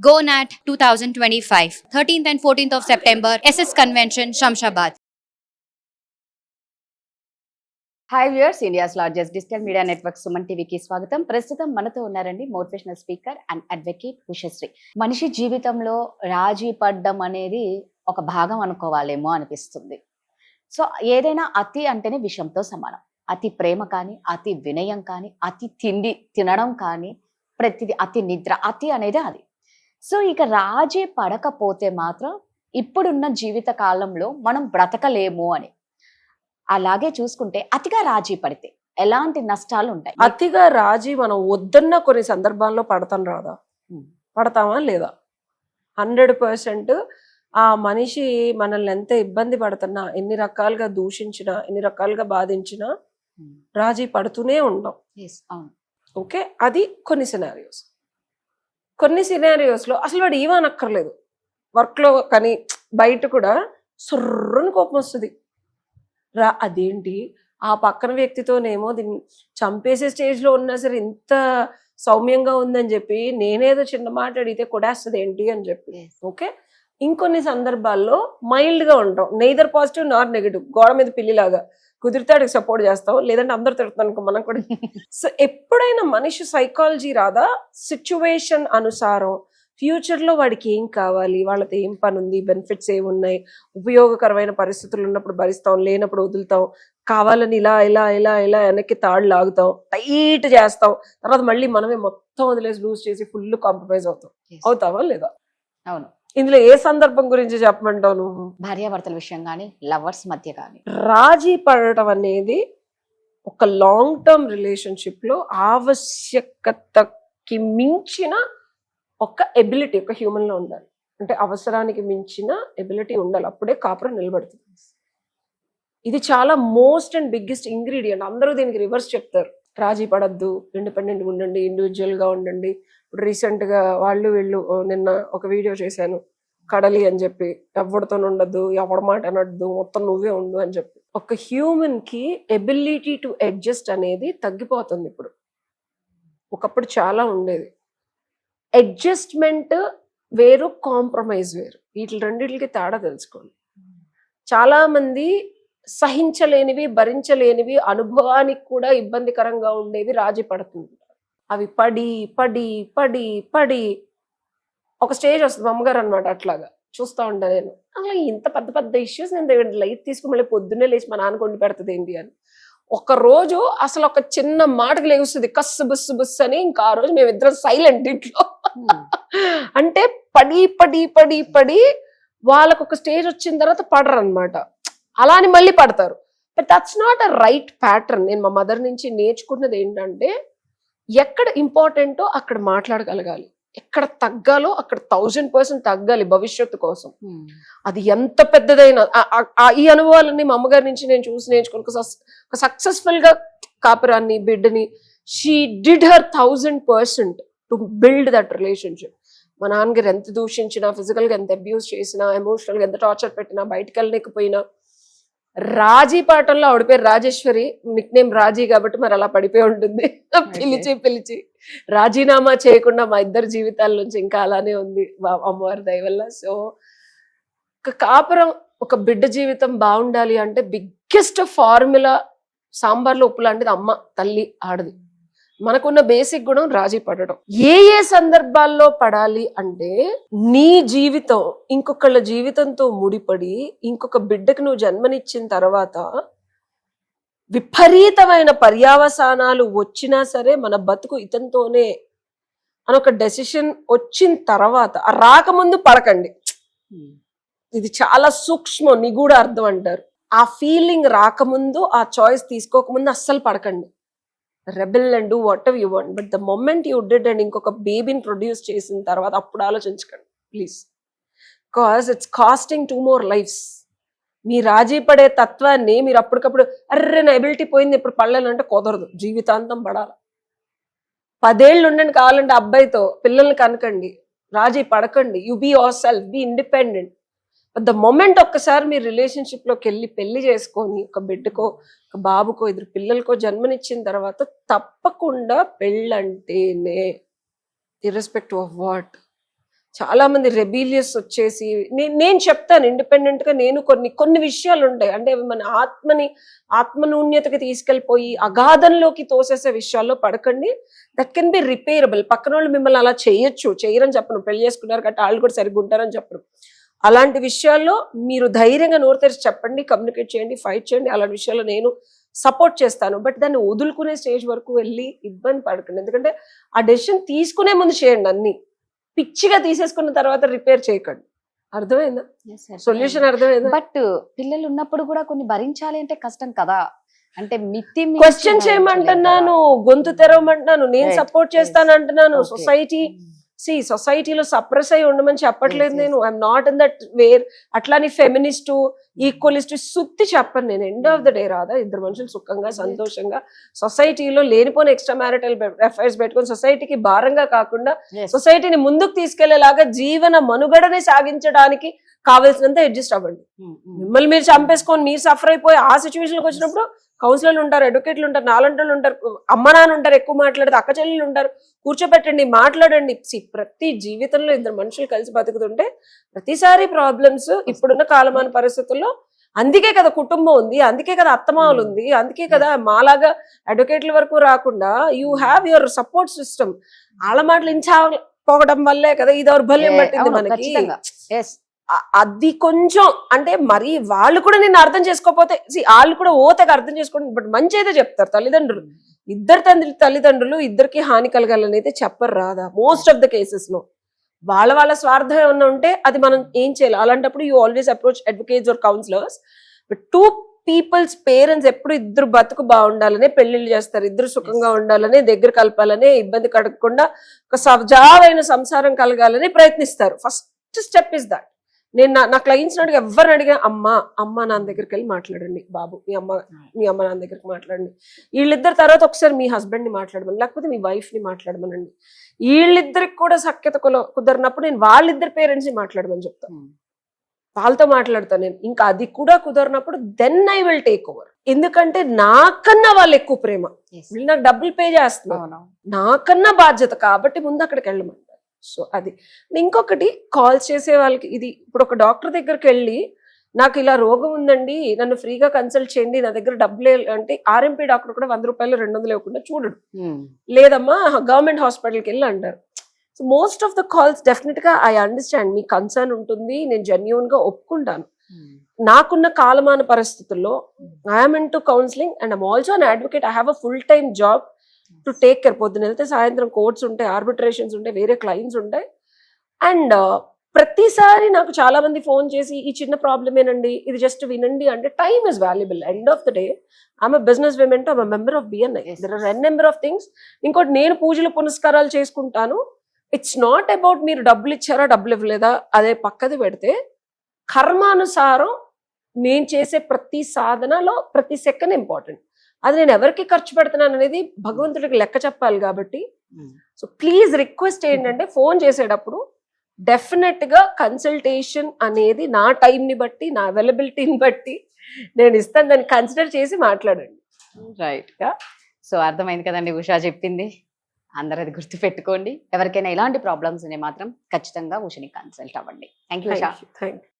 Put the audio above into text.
GoNat 2025, 13th and 14th of September, SS Convention, Shamshabad. Hi viewers, India's largest digital media network Suman టీవీకి స్వాగతం. ప్రస్తుతం మనతో ఉన్నారండి motivational speaker and advocate Ushasri. మనిషి జీవితంలో రాజీ పడ్డం అనేది ఒక భాగం అనుకోవాలేమో అనిపిస్తుంది. సో ఏదైనా అతి అంటేనే విషంతో సమానం. అతి ప్రేమ కానీ, అతి వినయం కానీ, అతి తిండి తినడం కానీ, ప్రతిదీ అతి నిద్ర, అతి అనేది అది. సో ఇక రాజీ పడకపోతే మాత్రం ఇప్పుడున్న జీవిత కాలంలో మనం బ్రతకలేము అని. అలాగే చూసుకుంటే అతిగా రాజీ పడితే ఎలాంటి నష్టాలు ఉంటాయి? అతిగా రాజీ మనం వద్దన్న కొన్ని సందర్భాల్లో పడతాం రాదా? పడతామా లేదా? 100% ఆ మనిషి మనల్ని ఎంత ఇబ్బంది పడుతున్నా, ఎన్ని రకాలుగా దూషించినా, ఎన్ని రకాలుగా బాధించినా రాజీ పడుతూనే ఉంటాం. ఓకే, అది కొన్ని సినారియోస్. కొన్ని సినారియోస్లో అసలు వాడు ఏమనక్కర్లేదు, వర్క్లో కానీ బయట కూడా సుర్రని కోపం వస్తుంది. అదేంటి ఆ పక్కన వ్యక్తితోనేమో దీన్ని చంపేసే స్టేజ్లో ఉన్నా సరే ఇంత సౌమ్యంగా ఉందని చెప్పి నేనేదో చిన్న మాట అడిగితే కొడేస్తుంది ఏంటి అని చెప్పి. ఓకే, ఇంకొన్ని సందర్భాల్లో మైల్డ్గా ఉంటాం, నెయిదర్ పాజిటివ్ నార్ నెగిటివ్, గోడ మీద పిల్లిలాగా. కుదిరితే అడిగి సపోర్ట్ చేస్తాం, లేదంటే అందరు తిడుతున్నాను మనం కూడా. సో ఎప్పుడైనా మనిషి సైకాలజీ రాదా, సిచ్యువేషన్ అనుసారం ఫ్యూచర్లో వాడికి ఏం కావాలి, వాళ్ళతో ఏం పని ఉంది, బెనిఫిట్స్ ఏమున్నాయి, ఉపయోగకరమైన పరిస్థితులు ఉన్నప్పుడు భరిస్తాం, లేనప్పుడు వదులుతాం, కావాలని ఇలా ఇలా ఇలా ఇలా వెనక్కి తాడు లాగుతాం, టైట్ చేస్తాం, తర్వాత మళ్ళీ మనమే మొత్తం వదిలేసి లూజ్ చేసి ఫుల్ కాంప్రమైజ్ అవుతాం. అవుతావా లేదా? అవును. ఇందులో ఏ సందర్భం గురించి చెప్పమంటావు నువ్వు? భార్యాభర్తల విషయం కానీ, లవర్స్ మధ్య కానీ. రాజీ పడటం అనేది ఒక లాంగ్ టర్మ్ రిలేషన్షిప్ లో ఆవశ్యకతకి మించిన ఒక ఎబిలిటీ ఒక హ్యూమన్ లో ఉండాలి. అంటే అవసరానికి మించిన ఎబిలిటీ ఉండాలి, అప్పుడే కాపురం నిలబడుతుంది. ఇది చాలా మోస్ట్ అండ్ బిగ్గెస్ట్ ఇంగ్రీడియంట్. అందరూ దీనికి రివర్స్ చెప్తారు, రాజీ పడద్దు, ఇండిపెండెంట్గా ఉండండి, ఇండివిజువల్గా ఉండండి. ఇప్పుడు రీసెంట్గా వీళ్ళు నిన్న ఒక వీడియో చేశాను, కడలి అని చెప్పి, ఎవరితో ఉండద్దు, ఎవరి మాట అనద్దు, మొత్తం నువ్వే ఉండు అని చెప్పి. ఒక హ్యూమన్ కి ఎబిలిటీ టు అడ్జస్ట్ అనేది తగ్గిపోతుంది ఇప్పుడు. ఒకప్పుడు చాలా ఉండేది. అడ్జస్ట్మెంట్ వేరు, కాంప్రమైజ్ వేరు. వీటి రెండింటికి తేడా తెలుసుకోండి. చాలా మంది సహించలేనివి, భరించలేనివి, అనుభవానికి కూడా ఇబ్బందికరంగా ఉండేవి రాజీ పడుతుంది. అవి పడి పడి పడి పడి ఒక స్టేజ్ వస్తుంది. అమ్మగారు అనమాట, అట్లాగా చూస్తూ ఉంటాను నేను. అలా ఇంత పెద్ద పెద్ద ఇష్యూస్ నేను లైట్ తీసుకుని మళ్ళీ పొద్దున్నే లేచి మా నాన్న కొండి పెడుతుంది ఏంటి అని. ఒక రోజు అసలు ఒక చిన్న మాటకు లేగుస్తుంది, కస్సు బుస్సు బుస్సు అని. ఇంకా ఆ రోజు మేమిద్దరం సైలెంట్ ఇంట్లో. అంటే పడి పడి పడి పడి వాళ్ళకు ఒక స్టేజ్ వచ్చిన తర్వాత పడరు అనమాట, అలా అని మళ్ళీ పడతారు. But that's not a right pattern. నేను మా మదర్ నుంచి నేర్చుకున్నది ఏంటంటే, ఎక్కడ ఇంపార్టెంటో అక్కడ మాట్లాడగలగాలి, ఎక్కడ తగ్గాలో అక్కడ 1000% తగ్గాలి భవిష్యత్తు కోసం. అది ఎంత పెద్దదైనా. ఈ అనుభవాలన్నీ మా అమ్మగారి నుంచి నేను చూసి నేర్చుకుని సక్సెస్ఫుల్ గా కాపురాన్ని, బిడ్డని, she did her 1000% to build that relationship. మా నాన్నగారు ఎంత దూషించినా, ఫిజికల్ గా ఎంత అబ్యూస్ చేసినా, ఎమోషనల్ గా ఎంత టార్చర్ పెట్టినా, బయటకు వెళ్ళలేకపోయినా, రాజీ పాటల్లో ఆవిడ పేరు రాజేశ్వరి, నిక్ నేమ్ రాజీ కాబట్టి మరి అలా పడిపోయి ఉంటుంది. పిలిచి పిలిచి రాజీనామా చేయకుండా మా ఇద్దరు జీవితాల నుంచి ఇంకా అలానే ఉంది అమ్మవారి దయ వల్ల. సో ఒక కాపురం, ఒక బిడ్డ జీవితం బాగుండాలి అంటే బిగ్గెస్ట్ ఫార్ములా సాంబార్లో ఉప్పు లాంటిది అమ్మ, తల్లి, ఆడది. మనకున్న బేసిక్ గుణం రాజీ పడడం. ఏ ఏ సందర్భాల్లో పడాలి అంటే, నీ జీవితం ఇంకొకళ్ళ జీవితంతో ముడిపడి ఇంకొక బిడ్డకు నువ్వు జన్మనిచ్చిన తర్వాత విపరీతమైన పర్యావసానాలు వచ్చినా సరే మన బతుకు ఇతనితోనే అని ఒక డెసిషన్ వచ్చిన తర్వాత, రాకముందు పడకండి. ఇది చాలా సూక్ష్మం, నిగూఢ అర్థం అంటారు. ఆ ఫీలింగ్ రాకముందు, ఆ చాయిస్ తీసుకోకముందు అస్సలు పడకండి. Rebel and do what ever you want. But the moment you did and ఇంకొక బేబీని ప్రొడ్యూస్ చేసిన తర్వాత అప్పుడు ఆలోచించకండి please. Because it's casting 2 more lives. మీ రాజీ పడే తత్వాన్ని మీరు అప్పటికప్పుడు అర్రే నా ఎబిలిటీ పోయింది ఇప్పుడు పడలేనంటే కుదరదు, జీవితాంతం పడాలి. 10 ఏళ్ళు ఉండండి కావాలంటే అబ్బాయితో, పిల్లల్ని కనకండి, రాజీ పడకండి. You be yourself, be independent. The moment ఒక్కసారి మీరు రిలేషన్షిప్ లోకి వెళ్ళి పెళ్లి చేసుకొని ఒక బిడ్డకో, ఒక బాబుకో, 2 పిల్లలకో జన్మనిచ్చిన తర్వాత తప్పకుండా పెళ్ళంటేనే, ఇర్రెస్పెక్టివ్ ఆఫ్ వాట్, చాలా మంది రెబీలియస్ వచ్చేసి నేను చెప్తాను ఇండిపెండెంట్ గా, నేను కొన్ని విషయాలు ఉంటాయి అంటే అవి మన ఆత్మనూన్యతకి తీసుకెళ్ళిపోయి అగాధంలోకి తోసేసే విషయాల్లో పడకండి. That can be repairable. పక్కన వాళ్ళు మిమ్మల్ని అలా చేయరని చెప్పను, పెళ్లి చేసుకున్నారు కాబట్టి వాళ్ళు కూడా సరిగ్గా ఉంటారని చెప్పను. అలాంటి విషయాల్లో మీరు ధైర్యంగా నోరు తెరిచి చెప్పండి, కమ్యూనికేట్ చేయండి, ఫైట్ చేయండి. అలాంటి విషయాల్లో నేను సపోర్ట్ చేస్తాను. బట్ దాన్ని వదులుకునే స్టేజ్ వరకు వెళ్ళి ఇబ్బంది పడకండి. ఎందుకంటే ఆ డెసిషన్ తీసుకునే ముందు చేయండి, అన్ని పిచ్చిగా తీసేసుకున్న తర్వాత రిపేర్ చేయకండి. అర్థమైందా? సొల్యూషన్ అర్థమైందా? బట్ పిల్లలు ఉన్నప్పుడు కూడా కొన్ని భరించాలి అంటే కష్టం కదా. అంటే మితి క్వశ్చన్ చేయమంటున్నాను, గొంతు తెరవమంటున్నాను, నేను సపోర్ట్ చేస్తాను అంటున్నాను. సొసైటీలో సప్రెస్ అయి ఉండమని చెప్పట్లేదు నేను. I'm not in that where. అట్లాని ఫెమినిస్టు ఈక్వలిస్ట్ సుత్తి చెప్పను నేను. ఎండ్ ఆఫ్ ద డే రాదా, ఇద్దరు మనుషులు సుఖంగా సంతోషంగా సొసైటీలో లేనిపోయిన ఎక్స్ట్రా మ్యారిటల్ అఫైర్స్ పెట్టుకొని సొసైటీకి భారంగా కాకుండా సొసైటీని ముందుకు తీసుకెళ్లేలాగా జీవన మనుగడని సాగించడానికి కావాల్సినంత అడ్జస్ట్ అవ్వండి. మిమ్మల్ని మీరు చంపేసుకొని మీరు సఫర్ అయిపోయి ఆ సిచ్యువేషన్కి వచ్చినప్పుడు కౌన్సిలర్లు ఉంటారు, అడ్వకేట్లు ఉంటారు, నాలంటోళ్ళు ఉంటారు, అమ్మ నాన్న ఉంటారు, ఎక్కువ మాట్లాడితే అక్క చెల్లెలు ఉంటారు, కూర్చోబెట్టండి, మాట్లాడండి. ప్రతి జీవితంలో ఇద్దరు మనుషులు కలిసి బతుకుతుంటే ప్రతిసారి ప్రాబ్లమ్స్ ఇప్పుడున్న కాలమాన పరిస్థితుల్లో. అందుకే కదా కుటుంబం ఉంది, అందుకే కదా అత్తమామలు ఉంది, అందుకే కదా మాలాగా అడ్వకేట్ల వరకు రాకుండా you have your support system. వాళ్ళ మాటలు ఇంచాపోవడం వల్లే కదా ఈ దౌర్బల్యం పట్టింది మనకి. అది కొంచెం అంటే మరి వాళ్ళు కూడా నిన్ను అర్థం చేసుకోకపోతే వాళ్ళు కూడా ఓతగా అర్థం చేసుకోండి. బట్ మంచి అయితే చెప్తారు తల్లిదండ్రులు. ఇద్దరు తల్లిదండ్రులు ఇద్దరికి హాని కలగాలని అయితే చెప్పరు రాదా మోస్ట్ ఆఫ్ ద కేసెస్ లో. వాళ్ళ స్వార్థం ఏమన్నా ఉంటే అది మనం ఏం చేయాలి. అలాంటప్పుడు you always approach advocates or counsellors. But two peoples parents ఎప్పుడు ఇద్దరు బతుకు బాగుండాలనే పెళ్లిళ్ళు చేస్తారు, ఇద్దరు సుఖంగా ఉండాలనే, దగ్గర కలపాలనే, ఇబ్బంది కడగకుండా ఒక సజావైన సంసారం కలగాలని ప్రయత్నిస్తారు. First step is that. నేను నా క్లయింట్స్ అడిగి ఎవరిని అడిగా అమ్మ నాన్న దగ్గరికి వెళ్ళి మాట్లాడండి, బాబు మీ అమ్మ నాన్న దగ్గరికి మాట్లాడండి. వీళ్ళిద్దరు తర్వాత ఒకసారి మీ హస్బెండ్ ని మాట్లాడమని, లేకపోతే మీ వైఫ్ ని మాట్లాడమనండి. వీళ్ళిద్దరికి కూడా సఖ్యత కుదరినప్పుడు నేను వాళ్ళిద్దరు పేరెంట్స్ ని మాట్లాడమని చెప్తాను, వాళ్ళతో మాట్లాడతాను నేను. ఇంకా అది కూడా కుదరినప్పుడు then I will take over. ఎందుకంటే నాకన్నా వాళ్ళు ఎక్కువ ప్రేమ, వీళ్ళు నాకు డబ్బులు పే చేస్తున్నారు, నాకన్నా బాధ్యత కాబట్టి ముందు అక్కడికి వెళ్ళమని. సో అది. ఇంకొకటి కాల్స్ చేసే వాళ్ళకి ఇది, ఇప్పుడు ఒక డాక్టర్ దగ్గరికి వెళ్ళి నాకు ఇలా రోగం ఉందండి, నన్ను ఫ్రీగా కన్సల్ట్ చేయండి, నా దగ్గర డబ్బులు అంటే ఆర్ఎంపీ డాక్టర్ కూడా 100 రూపాయలు 200 ఇవ్వకుండా చూడడు. లేదమ్మా గవర్నమెంట్ హాస్పిటల్కి వెళ్ళి అంటారు. So most of the calls definite గా ఐ అండర్స్టాండ్, మీ కన్సర్న్ ఉంటుంది, నేను జెన్యూన్ గా ఒప్పుకుంటాను. నాకున్న కాలమాన పరిస్థితుల్లో I'm in to counselling and I'm also an advocate. I have a full time job to take care. పొద్దున వెళ్తే సాయంత్రం కోర్ట్స్ ఉంటాయి, ఆర్బిట్రేషన్స్ ఉంటాయి, వేరే క్లయింట్స్ ఉంటాయి. అండ్ ప్రతిసారి నాకు చాలా మంది ఫోన్ చేసి ఈ చిన్న ప్రాబ్లమ్ ఏనండి, ఇది జస్ట్ వినండి అంటే time is valuable. End of the day I'm a business women, I'm a member of BNI. There are n number of things. ఇంకోటి నేను పూజలు పునస్కారాలు చేసుకుంటాను. ఇట్స్ నాట్ అబౌట్ మీరు డబ్బులు ఇచ్చారా డబ్బులు ఇవ్వలేదా అదే పక్కది పెడితే, కర్మానుసారం నేను చేసే ప్రతి సాధనలో ప్రతి సెకండ్ ఇంపార్టెంట్. అది నేను ఎవరికి ఖర్చు పెడుతున్నాను అనేది భగవంతుడికి లెక్క చెప్పాలి కాబట్టి. సో ప్లీజ్ రిక్వెస్ట్ ఏంటంటే ఫోన్ చేసేటప్పుడు డెఫినెట్ గా కన్సల్టేషన్ అనేది నా టైంని బట్టి, నా అవైలబిలిటీని బట్టి నేను ఇస్తాను, దాన్ని కన్సిడర్ చేసి మాట్లాడండి. రైట్ గా. సో అర్థమైంది కదండి ఉషా చెప్పింది. అందరూ అది గుర్తు పెట్టుకోండి. ఎవరికైనా ఇలాంటి ప్రాబ్లమ్స్ ఉన్నాయి మాత్రం ఖచ్చితంగా ఉషని కన్సల్ట్ అవ్వండి. Thank you Usha. Thank you.